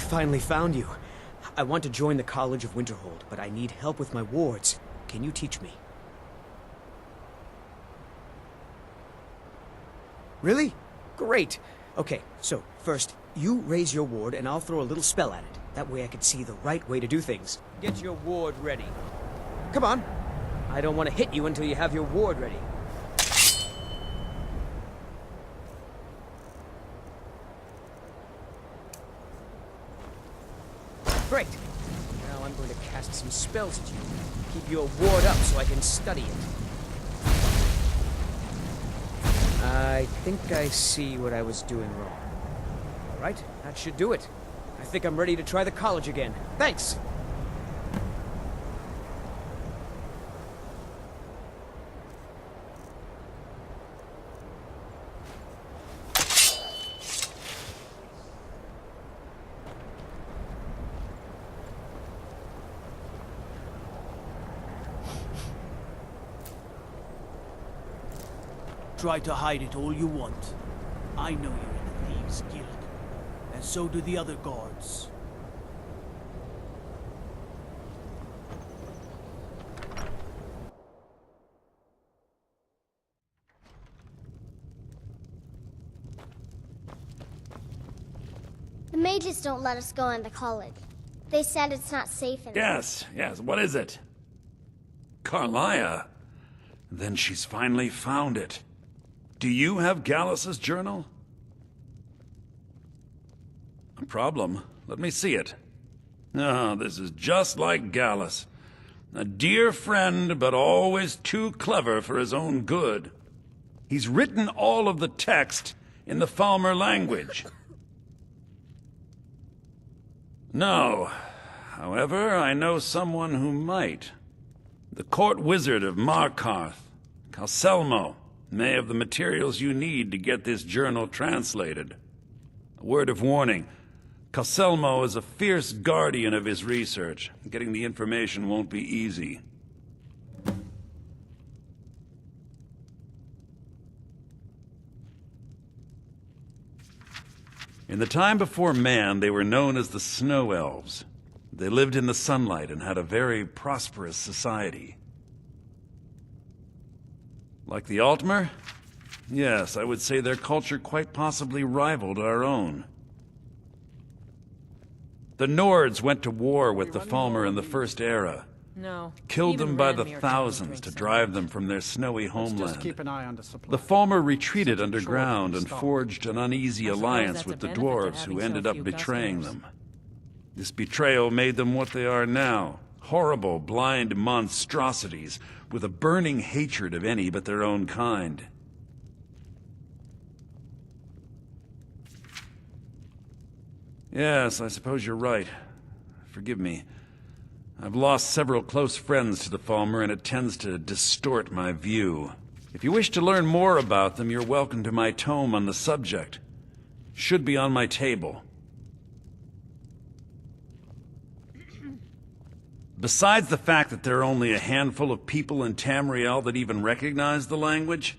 finally found you. I want to join the College of Winterhold, but I need help with my wards. Can you teach me? Really? Great. Okay, so first, you raise your ward and I'll throw a little spell at it. That way I can see the right way to do things. Get your ward ready. Come on. I don't want to hit you until you have your ward ready. Great. Now I'm going to cast some spells at you. Keep your ward up so I can study it. I think I see what I was doing wrong. All right, that should do it. I think I'm ready to try the college again. Thanks! Try to hide it all you want. I know you're in the Thieves' Guild, and so do the other guards. The mages don't let us go into college. They said it's not safe in Yes, what is it? Carlia? Then she's finally found it. Do you have Gallus's journal? A problem? Let me see it. Ah, this is just like Gallus. A dear friend, but always too clever for his own good. He's written all of the text in the Falmer language. No. However, I know someone who might. The court wizard of Markarth, Calselmo, may have the materials you need to get this journal translated. A word of warning. Calselmo is a fierce guardian of his research. Getting the information won't be easy. In the time before man, they were known as the Snow Elves. They lived in the sunlight and had a very prosperous society. Like the Altmer? Yes, I would say their culture quite possibly rivaled our own. The Nords went to war with the Falmer in the First Era. No. Killed them by the Ranmir can't thousands drink to some drive them from their snowy Just homeland. keep an eye on the supply. The Falmer retreated underground and Stop. forged an uneasy I suppose alliance that's with a the benefit to dwarves having who so ended up few betraying customers. them. This betrayal made them what they are now. Horrible, blind monstrosities with a burning hatred of any but their own kind. Yes, I suppose you're right. Forgive me. I've lost several close friends to the Falmer, and it tends to distort my view. If you wish to learn more about them, you're welcome to my tome on the subject. Should be on my table. Besides the fact that there are only a handful of people in Tamriel that even recognize the language,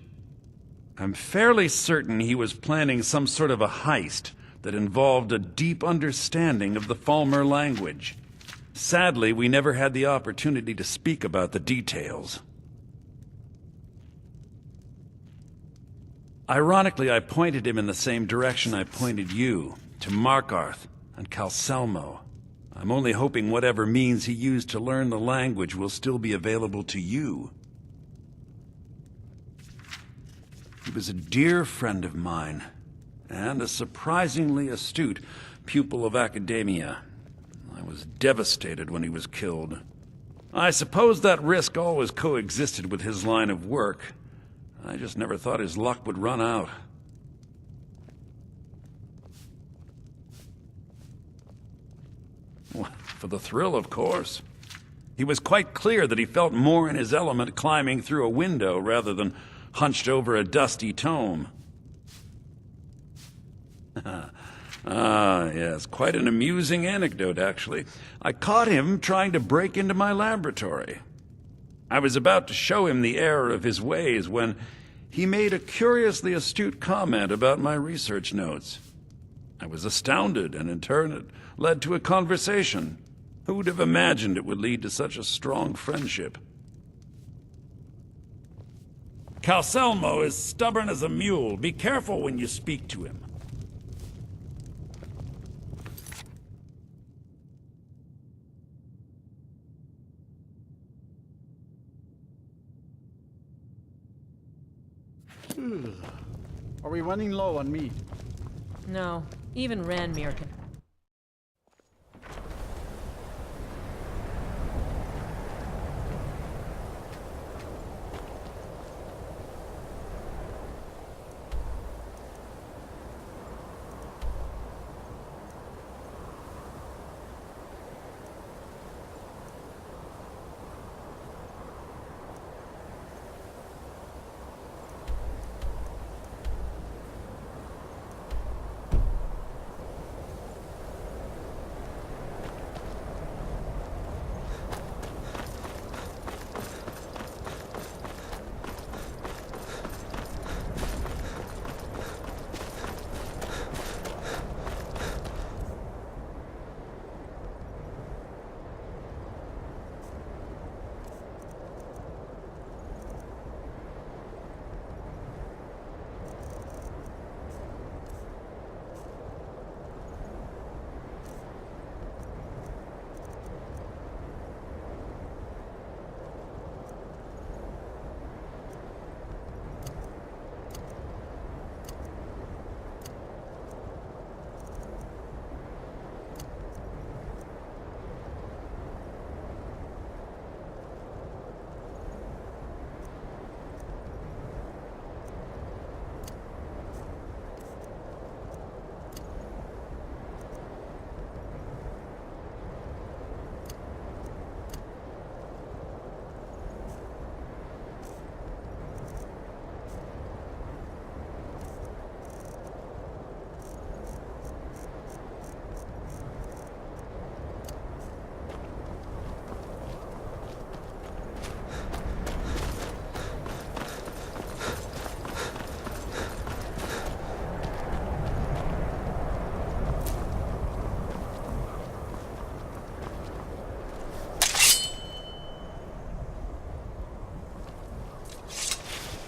I'm fairly certain he was planning some sort of a heist that involved a deep understanding of the Falmer language. Sadly, we never had the opportunity to speak about the details. Ironically, I pointed him in the same direction I pointed you, to Markarth and Calselmo. I'm only hoping whatever means he used to learn the language will still be available to you. He was a dear friend of mine, and a surprisingly astute pupil of academia. I was devastated when he was killed. I suppose that risk always coexisted with his line of work. I just never thought his luck would run out. Well, for the thrill, of course. He was quite clear that he felt more in his element climbing through a window rather than hunched over a dusty tome. Ah, yes, quite an amusing anecdote, actually. I caught him trying to break into my laboratory. I was about to show him the error of his ways when he made a curiously astute comment about my research notes. I was astounded, and in turn it led to a conversation. Who would have imagined it would lead to such a strong friendship? Calselmo is stubborn as a mule. Be careful when you speak to him. Are we running low on meat? No, even Ranmir can...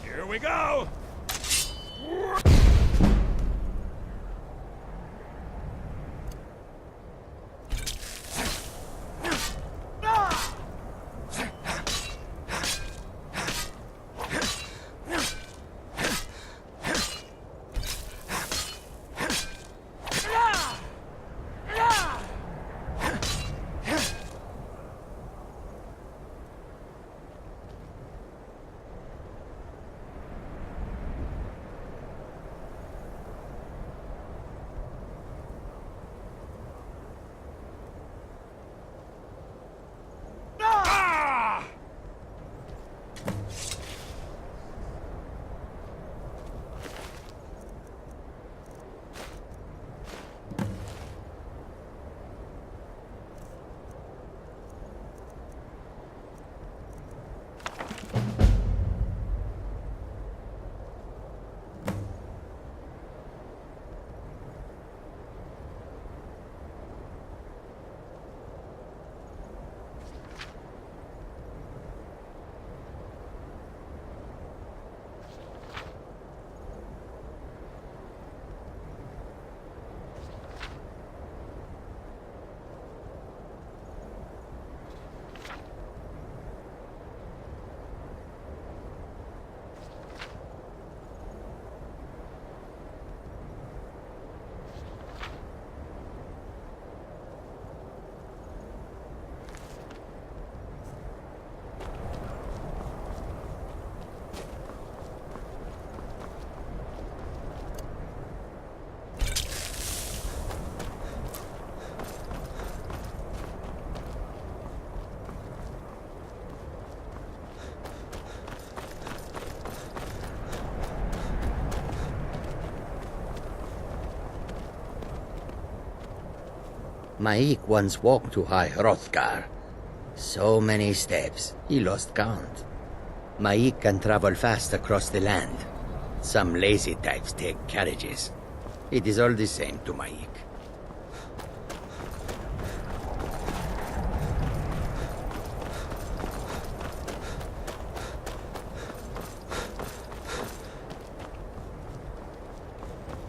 Here we go! Maik once walked to High Hrothgar. So many steps, he lost count. Maik can travel fast across the land. Some lazy types take carriages. It is all the same to Maik.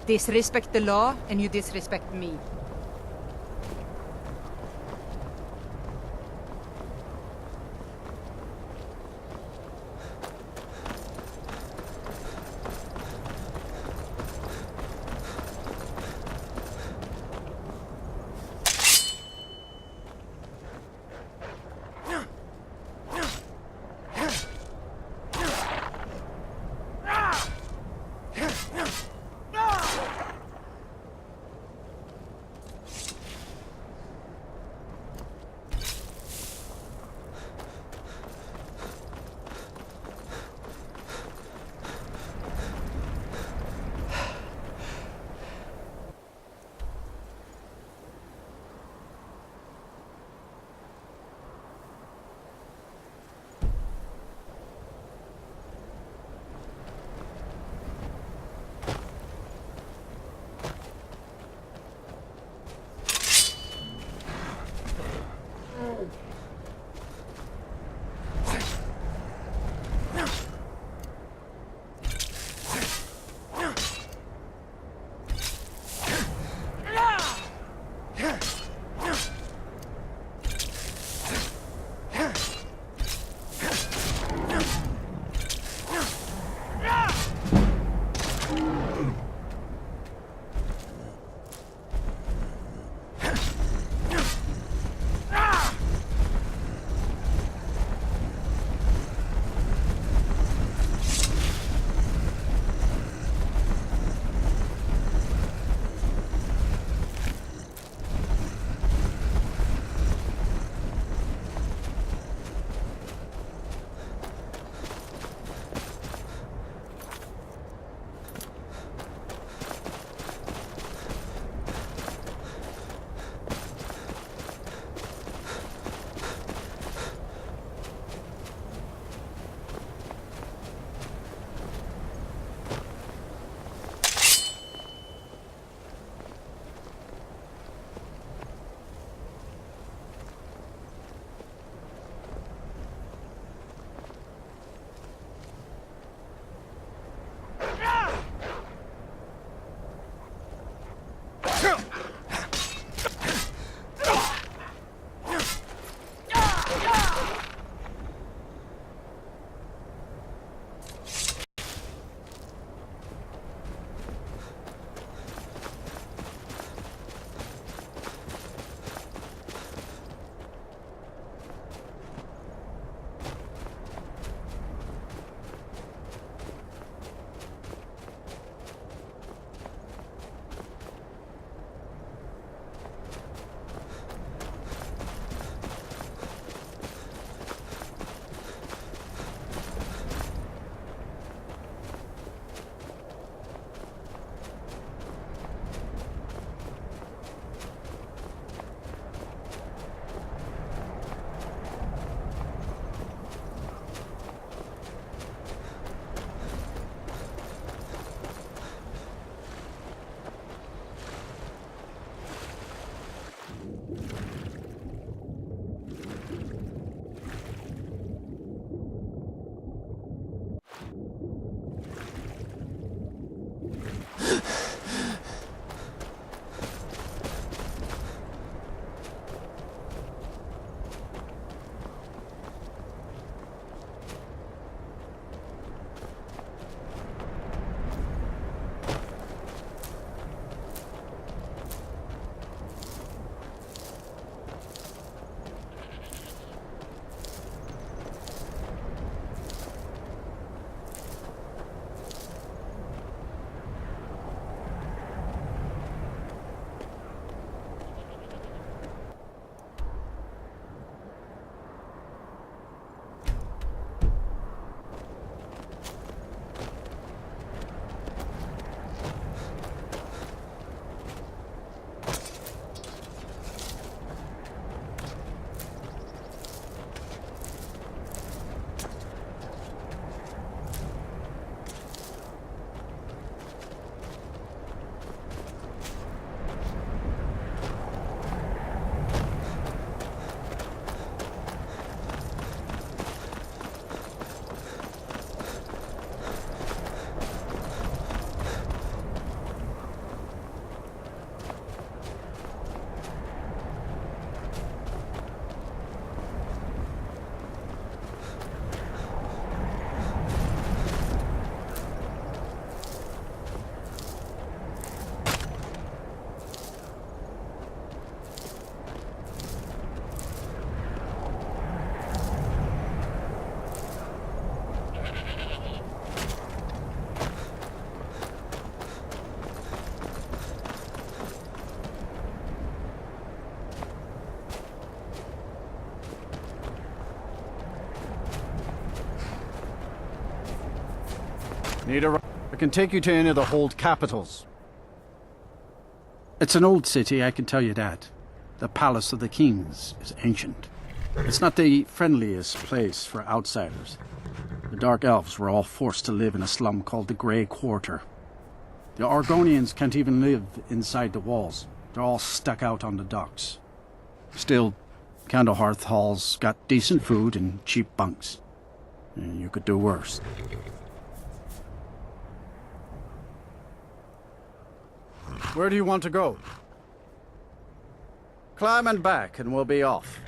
Disrespect the law, and you disrespect me. Need a... I can take you to any of the hold capitals. It's an old city, I can tell you that. The Palace of the Kings is ancient. It's not the friendliest place for outsiders. The Dark Elves were all forced to live in a slum called the Grey Quarter. The Argonians can't even live inside the walls. They're all stuck out on the docks. Still, Candlehearth Hall's got decent food and cheap bunks. You could do worse. Where do you want to go? Climb and back and we'll be off.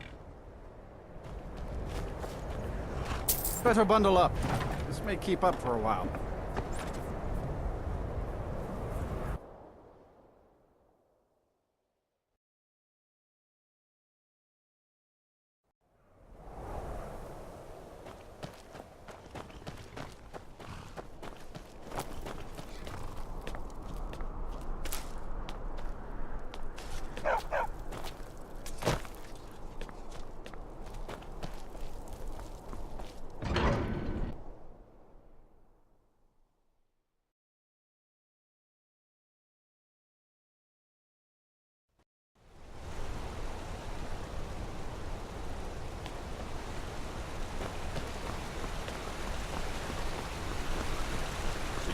Better bundle up. This may keep up for a while.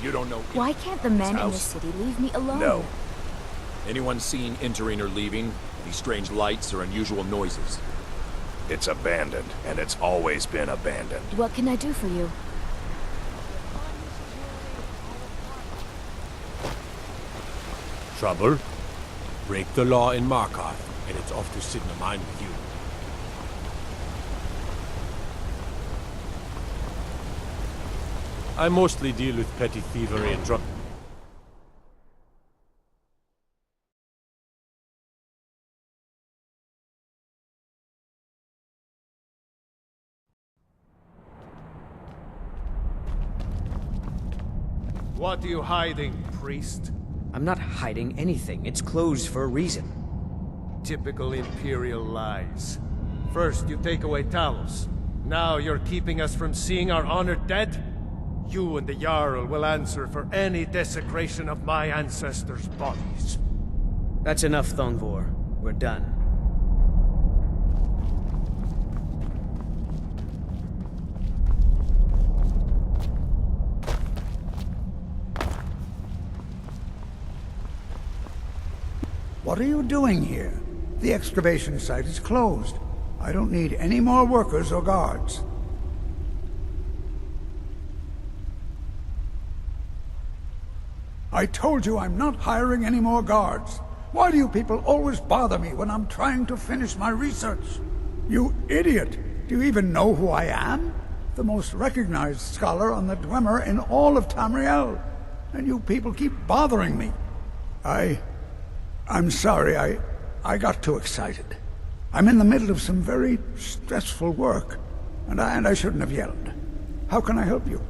You don't know. Why can't the men in the city leave me alone? No. Anyone seen entering or leaving? Any strange lights or unusual noises? It's abandoned, and it's always been abandoned. What can I do for you? Trouble? Break the law in Markarth, and it's off to Sidna Mine with you. I mostly deal with petty thievery and drug. What are you hiding, priest? I'm not hiding anything. It's closed for a reason. Typical Imperial lies. First, you take away Talos. Now you're keeping us from seeing our honored dead? You and the Jarl will answer for any desecration of my ancestors' bodies. That's enough, Thongvor. We're done. What are you doing here? The excavation site is closed. I don't need any more workers or guards. I told you I'm not hiring any more guards. Why do you people always bother me when I'm trying to finish my research? You idiot! Do you even know who I am? The most recognized scholar on the Dwemer in all of Tamriel. And you people keep bothering me. I'm sorry, I got too excited. I'm in the middle of some very stressful work, and I shouldn't have yelled. How can I help you?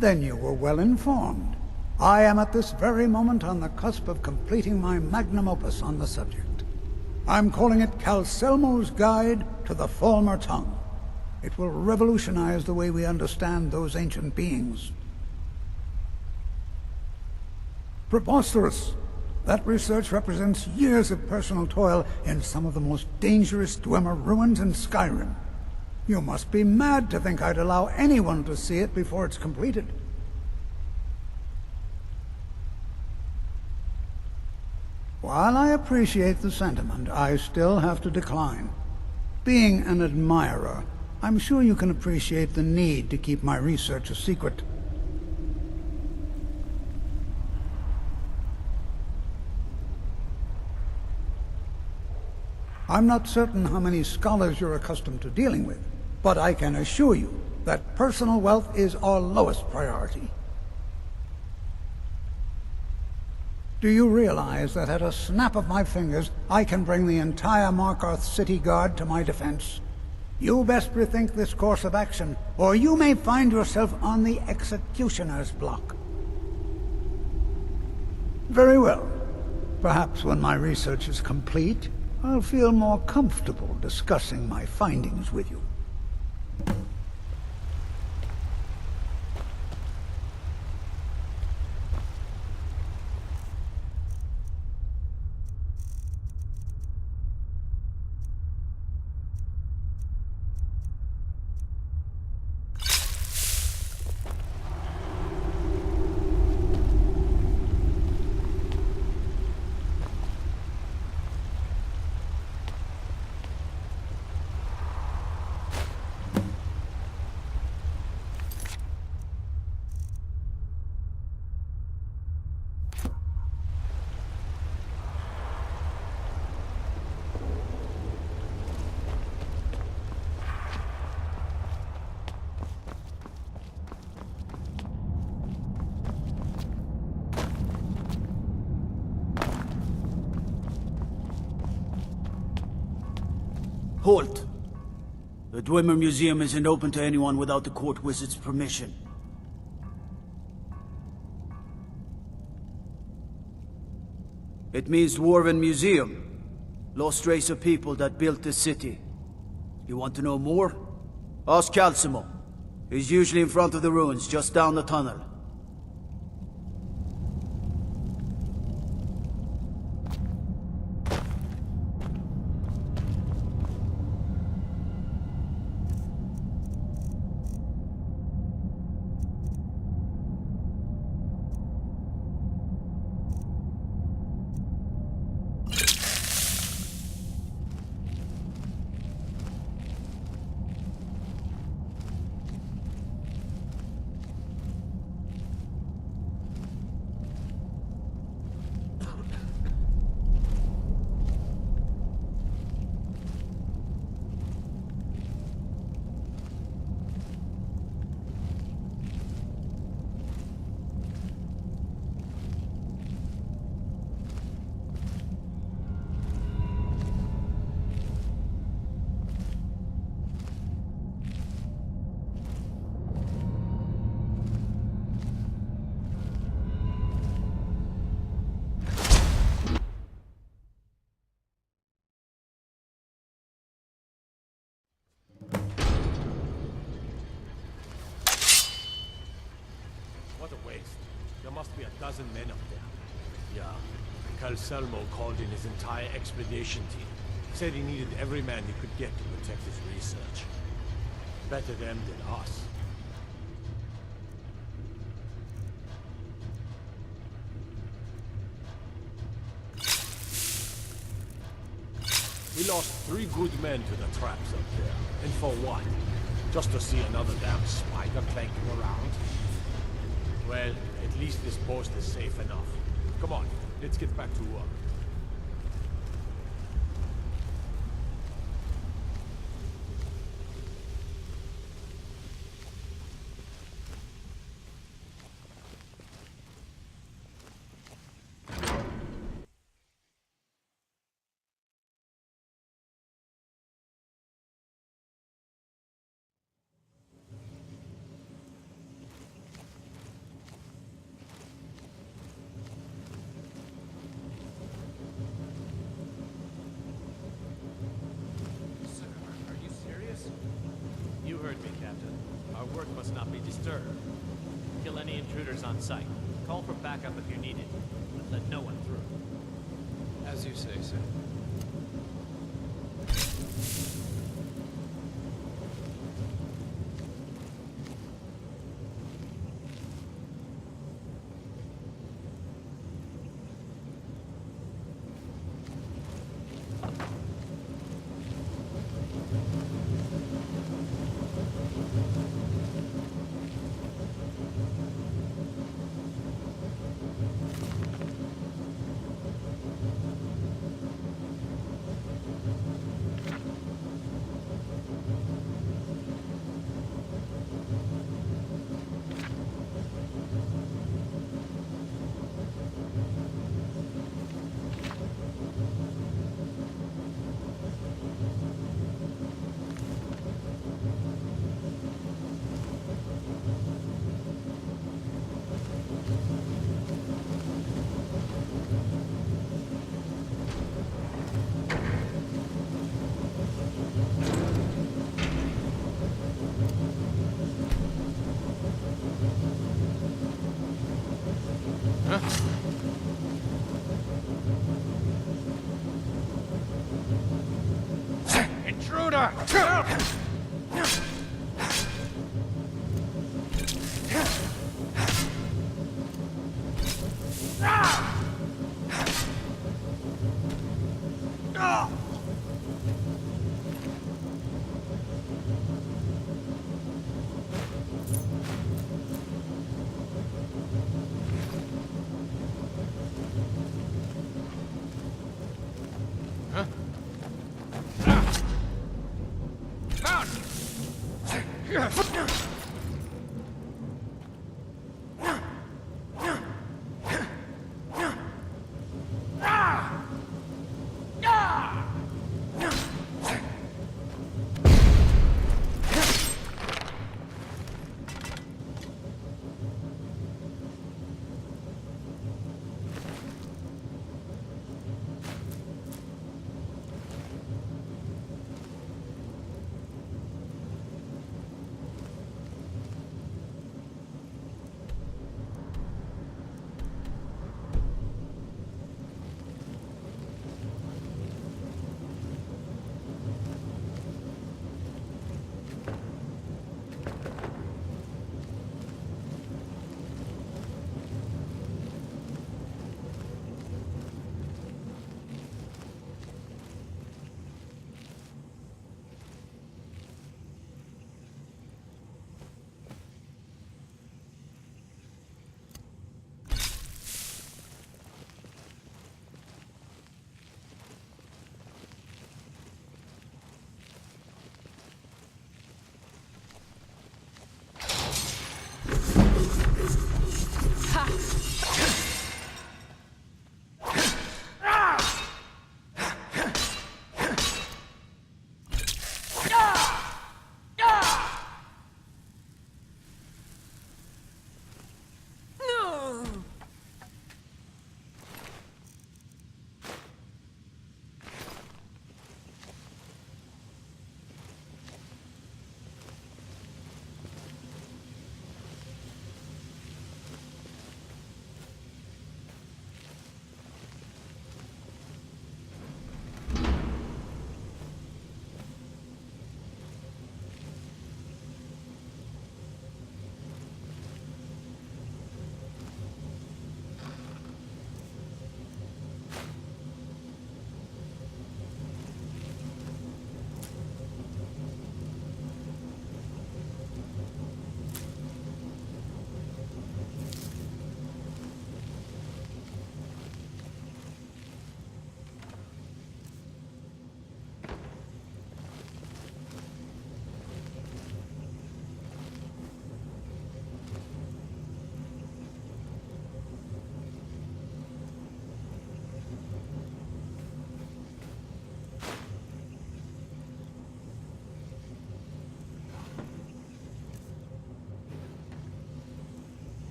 Then you were well informed. I am at this very moment on the cusp of completing my magnum opus on the subject. I'm calling it Calselmo's Guide to the Falmer Tongue. It will revolutionize the way we understand those ancient beings. Preposterous! That research represents years of personal toil in some of the most dangerous Dwemer ruins in Skyrim. You must be mad to think I'd allow anyone to see it before it's completed. While I appreciate the sentiment, I still have to decline. Being an admirer, I'm sure you can appreciate the need to keep my research a secret. I'm not certain how many scholars you're accustomed to dealing with, but I can assure you that personal wealth is our lowest priority. Do you realize that at a snap of my fingers, I can bring the entire Markarth City Guard to my defense? You best rethink this course of action, or you may find yourself on the executioner's block. Very well. Perhaps when my research is complete, I'll feel more comfortable discussing my findings with you. Halt! The Dwemer Museum isn't open to anyone without the court wizard's permission. It means Dwarven Museum. Lost race of people that built this city. You want to know more? Ask Calcimo. He's usually in front of the ruins, just down the tunnel. What a waste. There must be a dozen men up there. Yeah. Calcelmo called in his entire expedition team. Said he needed every man he could get to protect his research. Better them than us. We lost 3 good men to the traps up there. And for what? Just to see another damn spider clanking around? Well, at least this post is safe enough. Come on, let's get back to work. You heard me, Captain. Our work must not be disturbed. Kill any intruders on sight. Call for backup if you need it, but let no one through. As you say, sir. Intruder!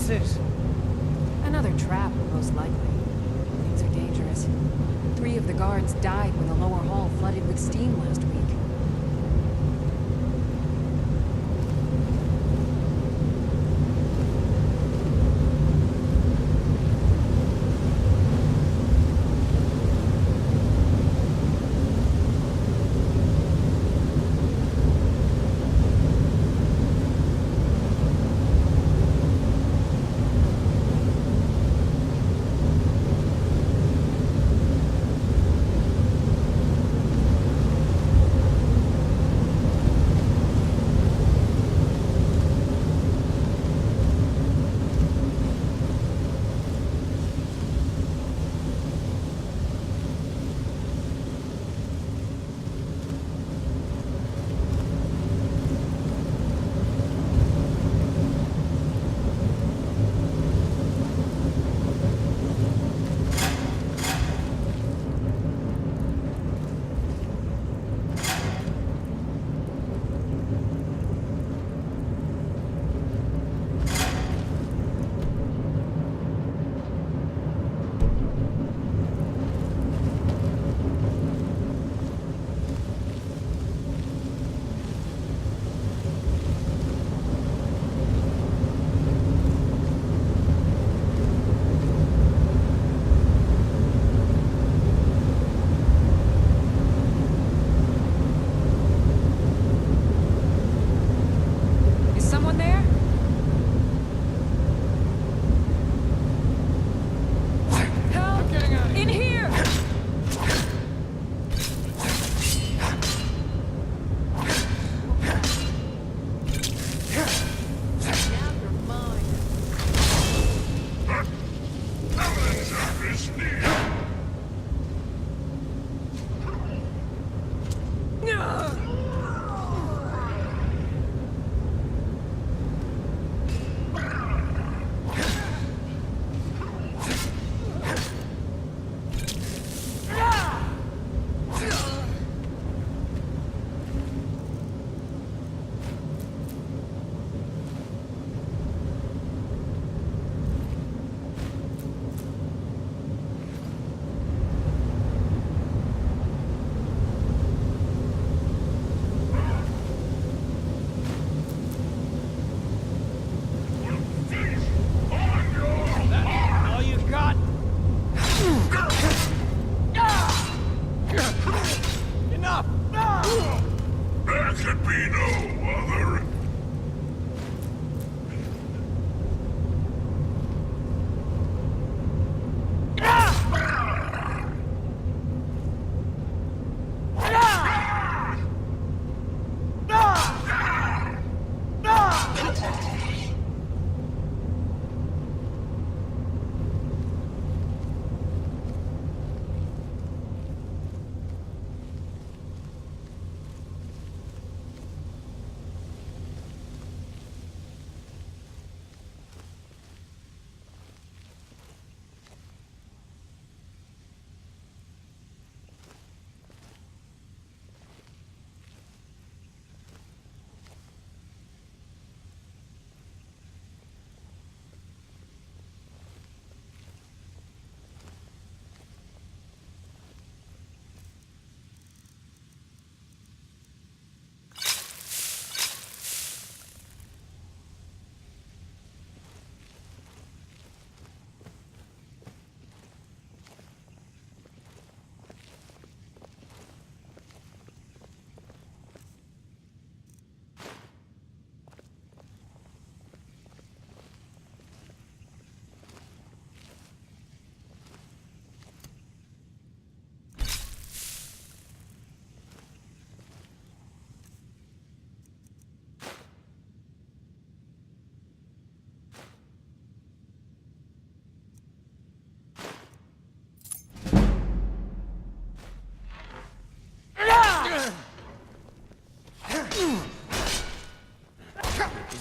What's this? Another trap, most likely. Things are dangerous. 3 of the guards died when the lower hall flooded with steam last week.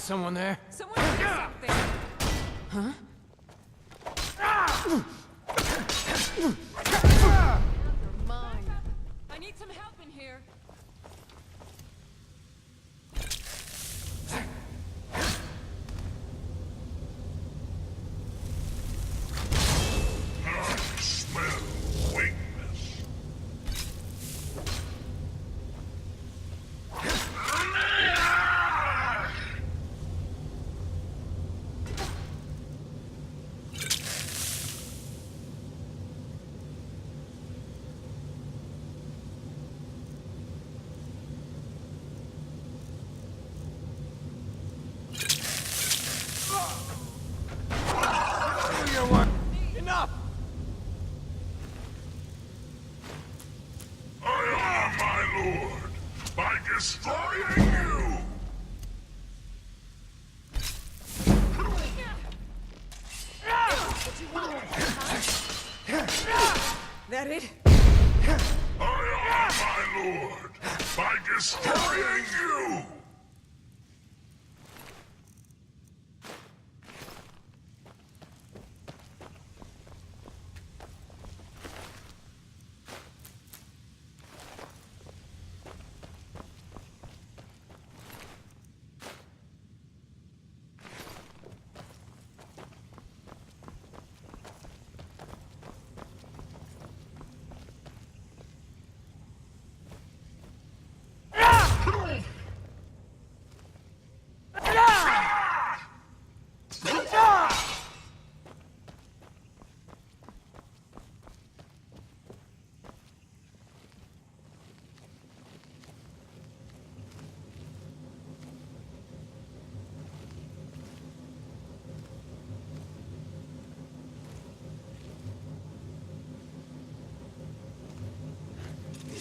someone there? Someone did something. Huh? You're mine. I need some help in here. your work. Enough! I honor my lord by destroying you! That it? I honor my lord by destroying you!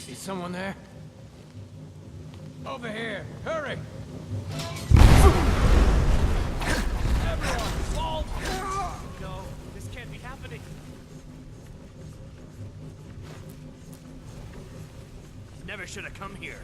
Is someone there? Over here! Hurry! Everyone, fall! No, this can't be happening. Never should have come here.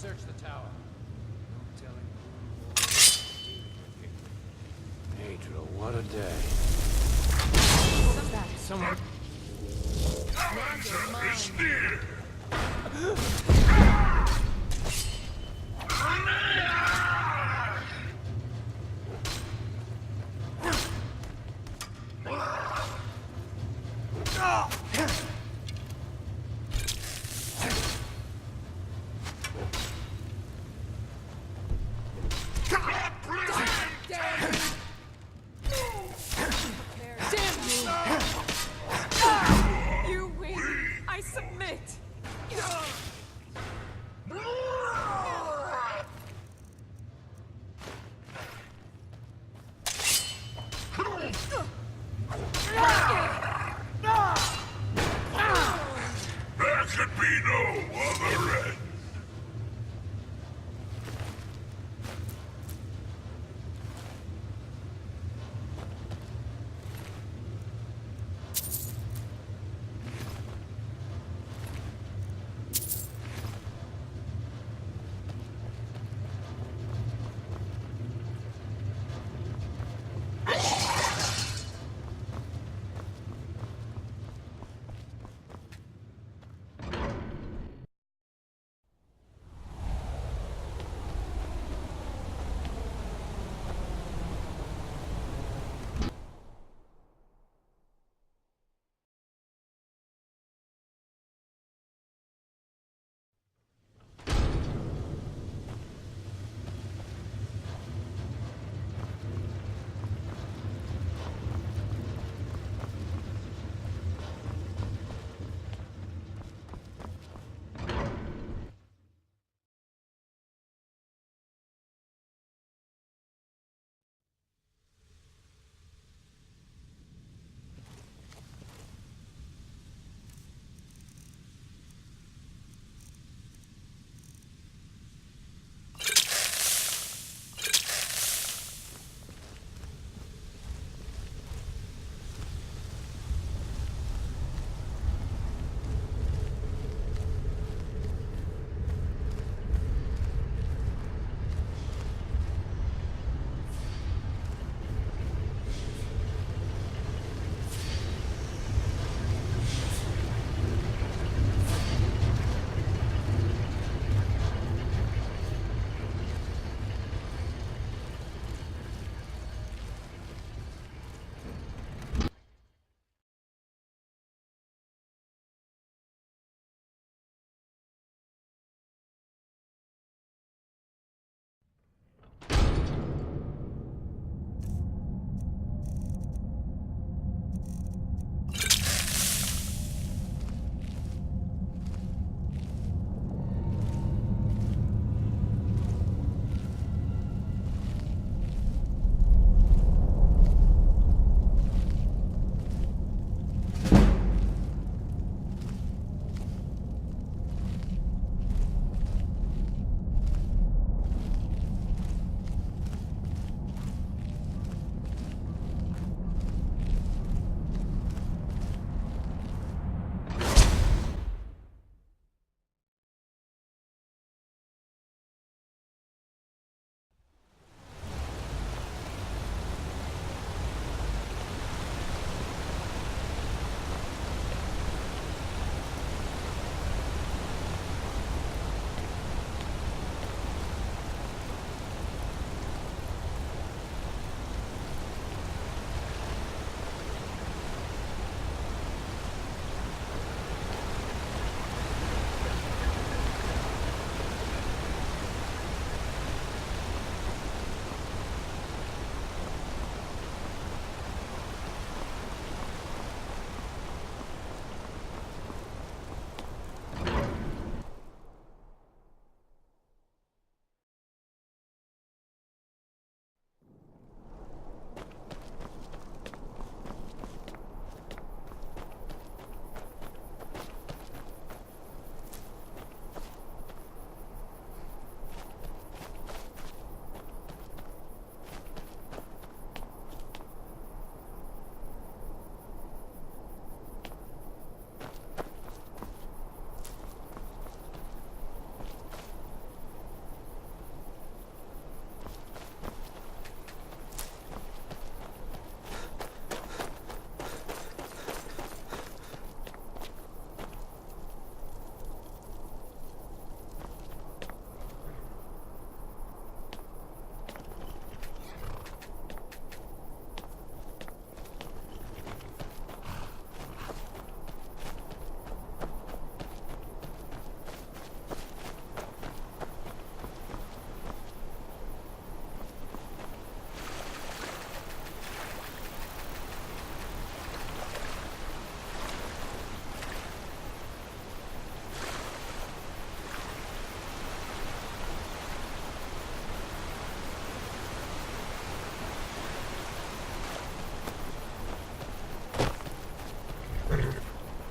search the tower. Pedro, what a day. What was that? Someone... It's near! You win. I submit.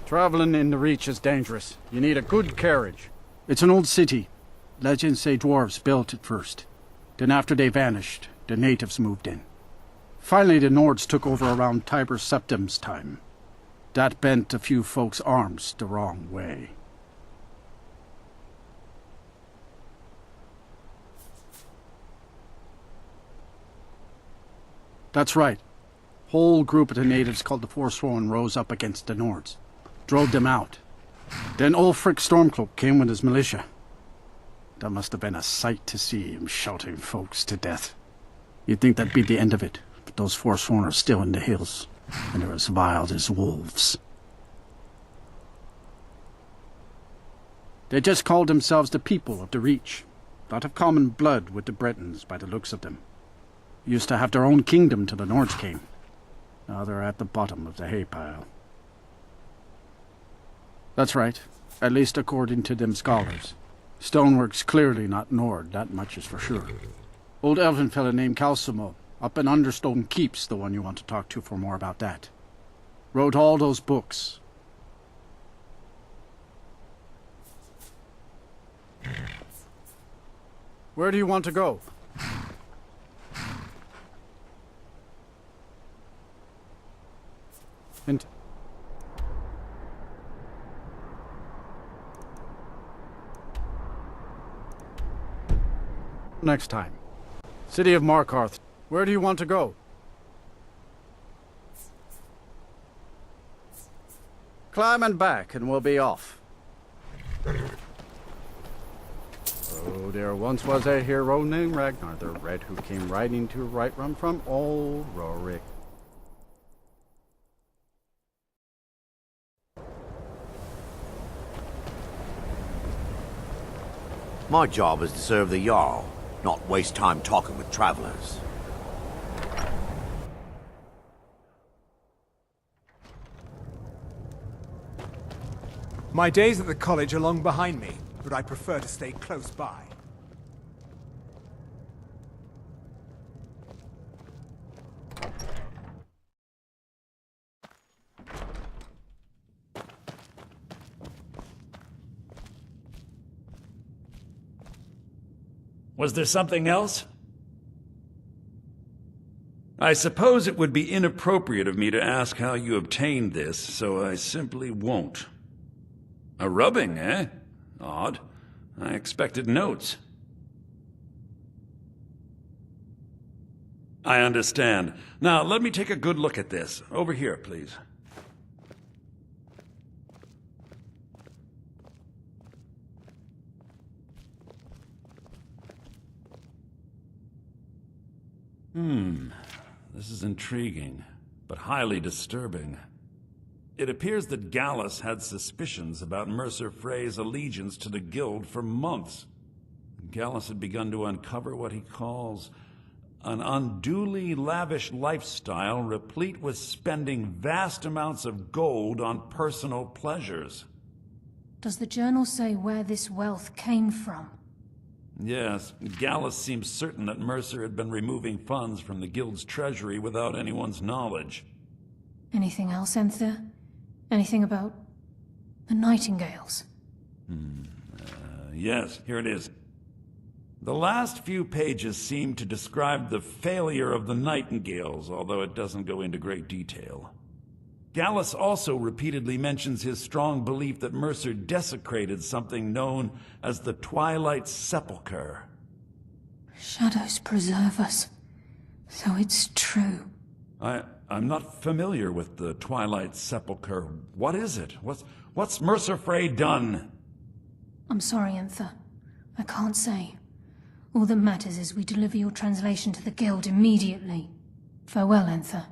Traveling in the Reach is dangerous. You need a good carriage. It's an old city. Legends say dwarves built it first. Then after they vanished, the natives moved in. Finally, the Nords took over around Tiber Septim's time. That bent a few folks' arms the wrong way. That's right. Whole group of the natives called the Forsworn rose up against the Nords. Drove them out. Then Ulfric Stormcloak came with his militia. That must have been a sight to see him shouting folks to death. You'd think that'd be the end of it, but those Forsworn are still in the hills, and they're as wild as wolves. They just called themselves the people of the Reach. Lot of common blood with the Bretons by the looks of them. Used to have their own kingdom till the Nords came. Now they're at the bottom of the hay pile. That's right, at least according to them scholars. Stonework's clearly not Nord, that much is for sure. Old elven fella named Calcimo, up in Understone Keep's the one you want to talk to for more about that. Wrote all those books. Where do you want to go? And next time. City of Markarth. Where do you want to go? Climbing back and we'll be off. Oh, there once was a hero named Ragnar the Red who came riding to Whiterun from old Rorik. My job is to serve the Jarl, not waste time talking with travelers. My days at the college are long behind me, but I prefer to stay close by. Was there something else? I suppose it would be inappropriate of me to ask how you obtained this, so I simply won't. A rubbing, eh? Odd. I expected notes. I understand. Now, let me take a good look at this. Over here, please. This is intriguing, but highly disturbing. It appears that Gallus had suspicions about Mercer Frey's allegiance to the Guild for months. Gallus had begun to uncover what he calls an unduly lavish lifestyle replete with spending vast amounts of gold on personal pleasures. Does the journal say where this wealth came from? Yes, Gallus seems certain that Mercer had been removing funds from the Guild's treasury without anyone's knowledge. Anything else, Enther? Anything about the Nightingales? Yes, here it is. The last few pages seem to describe the failure of the Nightingales, although it doesn't go into great detail. Gallus also repeatedly mentions his strong belief that Mercer desecrated something known as the Twilight Sepulchre. Shadows preserve us. So it's true. I'm not familiar with the Twilight Sepulchre. What is it? What's Mercer Frey done? I'm sorry, Enther. I can't say. All that matters is we deliver your translation to the Guild immediately. Farewell, Enther.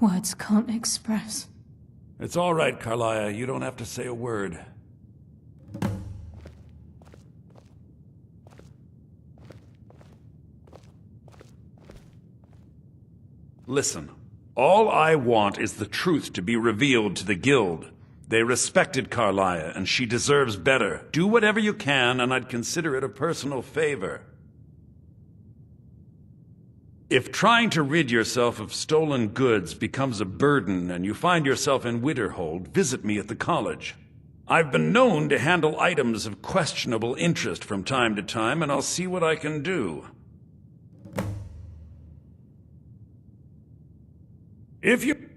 Words can't express. It's all right, Carlia. You don't have to say a word. Listen, all I want is the truth to be revealed to the Guild. They respected Carlia, and she deserves better. Do whatever you can, and I'd consider it a personal favor. If trying to rid yourself of stolen goods becomes a burden and you find yourself in Winterhold, visit me at the college. I've been known to handle items of questionable interest from time to time, and I'll see what I can do.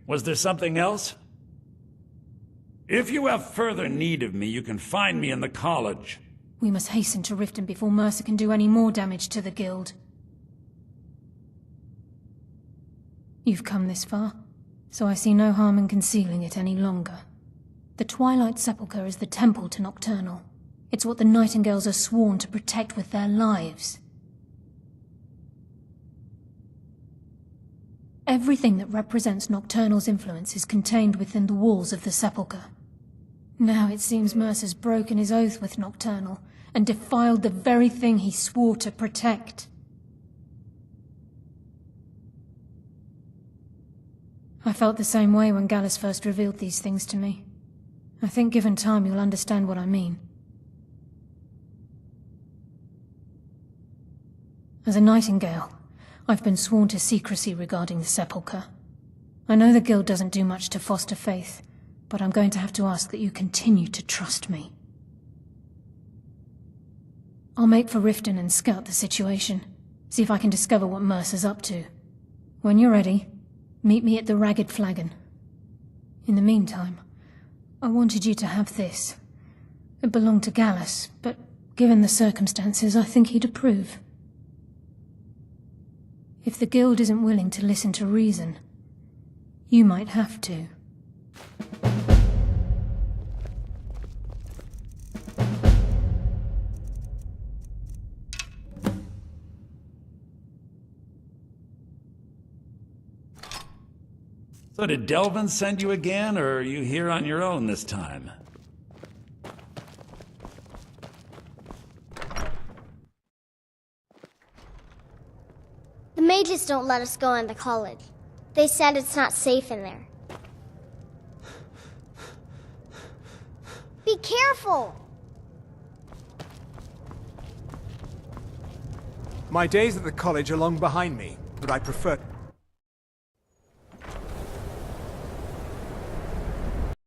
Was there something else? If you have further need of me, you can find me in the college. We must hasten to Riften before Mercer can do any more damage to the guild. You've come this far, so I see no harm in concealing it any longer. The Twilight Sepulchre is the temple to Nocturnal. It's what the Nightingales are sworn to protect with their lives. Everything that represents Nocturnal's influence is contained within the walls of the Sepulchre. Now it seems Mercer's broken his oath with Nocturnal and defiled the very thing he swore to protect. I felt the same way when Gallus first revealed these things to me. I think given time you'll understand what I mean. As a Nightingale, I've been sworn to secrecy regarding the Sepulchre. I know the Guild doesn't do much to foster faith, but I'm going to have to ask that you continue to trust me. I'll make for Riften and scout the situation, see if I can discover what Mercer's up to. When you're ready, meet me at the Ragged Flagon. In the meantime, I wanted you to have this. It belonged to Gallus, but given the circumstances, I think he'd approve. If the Guild isn't willing to listen to reason, you might have to. So did Delvin send you again, or are you here on your own this time? The mages don't let us go in the college. They said it's not safe in there. Be careful! My days at the college are long behind me, but I prefer...